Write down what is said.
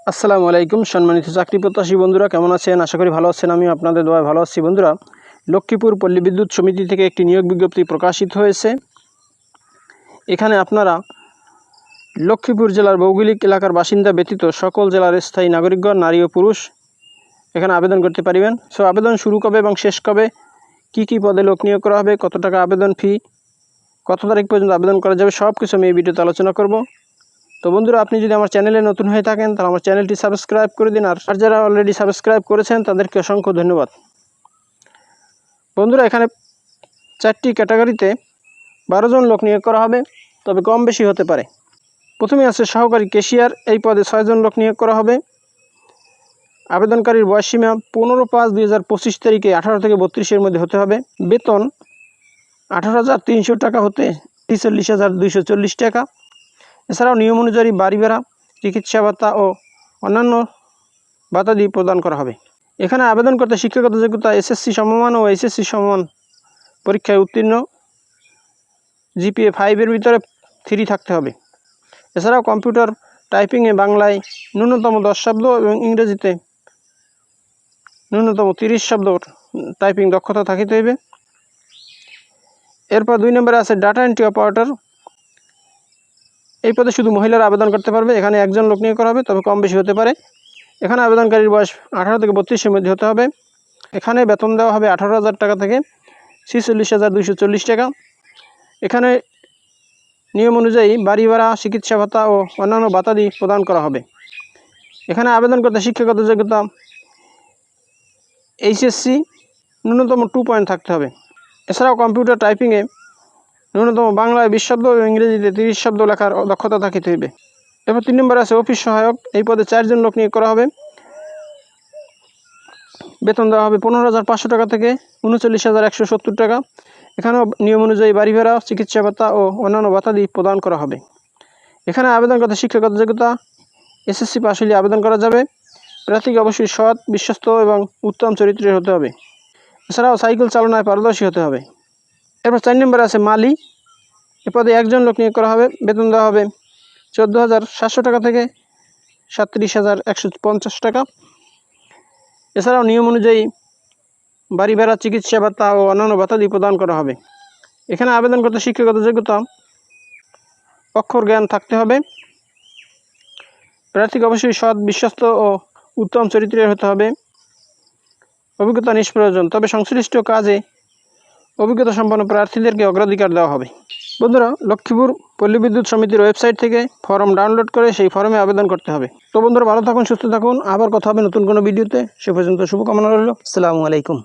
আসসালামু আলাইকুম সম্মানিত চাকরি প্রত্যাশী বন্ধুরা, কেমন আছেন? আশা করি ভালো আছেন। আমি আপনাদের দোয়ায় ভালো আছি। বন্ধুরা, লক্ষ্মীপুর পল্লী বিদ্যুৎ সমিতি থেকে একটি নিয়োগ বিজ্ঞপ্তি প্রকাশিত হয়েছে। এখানে আপনারা লক্ষ্মীপুর জেলার ভৌগোলিক এলাকার বাসিন্দা ব্যতীত সকল জেলার স্থায়ী নাগরিকগণ, নারী ও পুরুষ এখানে আবেদন করতে পারিবেন। সো আবেদন শুরু কবে এবং শেষ কবে, কি পদে লোক নিয়োগ করা হবে, কত টাকা আবেদন ফি, কত তারিখ পর্যন্ত আবেদন করা যাবে, সব কিছু আমি এই ভিডিওতে আলোচনা করব। তো বন্ধুরা, আপনি যদি আমার চ্যানেলে নতুন হয়ে থাকেন তাহলে আমার চ্যানেলটি সাবস্ক্রাইব করে দিন, আর যারা অলরেডি সাবস্ক্রাইব করেছেন তাদেরকে অসংখ্য ধন্যবাদ। বন্ধুরা, এখানে 4টি ক্যাটাগরিতে 12 জন লোক নিয়োগ করা হবে, তবে কম বেশি হতে পারে। প্রথমে আছে সহকারী ক্যাশিয়ার, এই পদে 6 জন লোক নিয়োগ করা হবে। আবেদনকারীর বয়সসীমা 15/5/2025 তারিখে 18 থেকে 32-এর মধ্যে হতে হবে। বেতন 18,300 টাকা হতে 43,240 টাকা। এছাড়াও নিয়ম অনুযায়ী বাড়ি ভাড়া, চিকিৎসা ভাতা ও অন্যান্য ভাতাদি প্রদান করা হবে। এখানে আবেদন করতে শিক্ষাগত যোগ্যতা এসএসসি সমমান ও এইচএসসি সমমান পরীক্ষায় উত্তীর্ণ, জিপিএ 5-এর ভিতরে 3 থাকতে হবে। এছাড়াও কম্পিউটার টাইপিংয়ে বাংলায় ন্যূনতম 10 শব্দ এবং ইংরেজিতে ন্যূনতম 30 শব্দ টাইপিং দক্ষতা থাকিতে হইবে। এরপর 2 নম্বরে আছে ডাটা এন্ট্রি অপারেটর, এই পদে শুধু মহিলারা আবেদন করতে পারবে। এখানে 1 জন লোক নিয়োগ করা হবে, তবে কম বেশি হতে পারে। এখানে আবেদনকারীর বয়স 18 থেকে 32-এর মধ্যে হতে হবে। এখানে বেতন দেওয়া হবে 18,000 টাকা থেকে 46,240 টাকা। এখানে নিয়ম অনুযায়ী বাড়ি ভাড়া, চিকিৎসা ভাতা ও অন্যান্য ভাতাদি প্রদান করা হবে। এখানে আবেদন করতে শিক্ষাগত যোগ্যতা এইচএসসি ন্যূনতম 2 পয়েন্ট থাকতে হবে। এছাড়াও কম্পিউটার টাইপিংয়ে ন্যূনতম বাংলায় 20 শব্দ এবং ইংরেজিতে 30 শব্দ লেখার দক্ষতা থাকিতে হইবে। এরপর 3 নম্বরে আছে অফিস সহায়ক, এই পদে 4 জন লোক নিয়োগ করা হবে। বেতন দেওয়া হবে 15,500 টাকা থেকে 39,170 টাকা। এখানেও নিয়ম অনুযায়ী বাড়ি ভাড়া, চিকিৎসা ভাতা ও অন্যান্য ভাতাদি প্রদান করা হবে। এখানে আবেদন করতে শিক্ষাগত যোগ্যতা এসএসসি পাস হলে আবেদন করা যাবে। প্রার্থীকে অবশ্যই সৎ, বিশ্বস্ত এবং উত্তম চরিত্রের হতে হবে। এছাড়াও সাইকেল চালনায় পারদর্শী হতে হবে। এরপর 4 নম্বরে আছে মালি, এ পদে 1 জন লোক নিয়োগ করা হবে। বেতন দেওয়া হবে 14,700 টাকা থেকে 37,150 টাকা। এছাড়াও নিয়ম অনুযায়ী বাড়ি ভাড়া, চিকিৎসা ভাতা ও অন্যান্য ভাতাদি প্রদান করা হবে। এখানে আবেদন করতে শিক্ষাগত যোগ্যতা অক্ষর জ্ঞান থাকতে হবে। প্রার্থীকে অবশ্যই সৎ, বিশ্বস্ত ও উত্তম চরিত্রের হতে হবে। অভিজ্ঞতা নিষ্প্রয়োজন, তবে সংশ্লিষ্ট কাজে অভিজ্ঞতা সম্পন্ন প্রার্থীদেরকে অগ্রাধিকার দেওয়া হবে। বন্ধুরা, লক্ষ্মীপুর পল্লী বিদ্যুৎ সমিতির ওয়েবসাইট থেকে ফর্ম ডাউনলোড করে সেই ফর্মে আবেদন করতে হবে। তো বন্ধুরা, ভালো থাকুন, সুস্থ থাকুন। আবার কথা হবে নতুন কোনো ভিডিওতে। সে পর্যন্ত শুভকামনা রইল। আসসালামু আলাইকুম।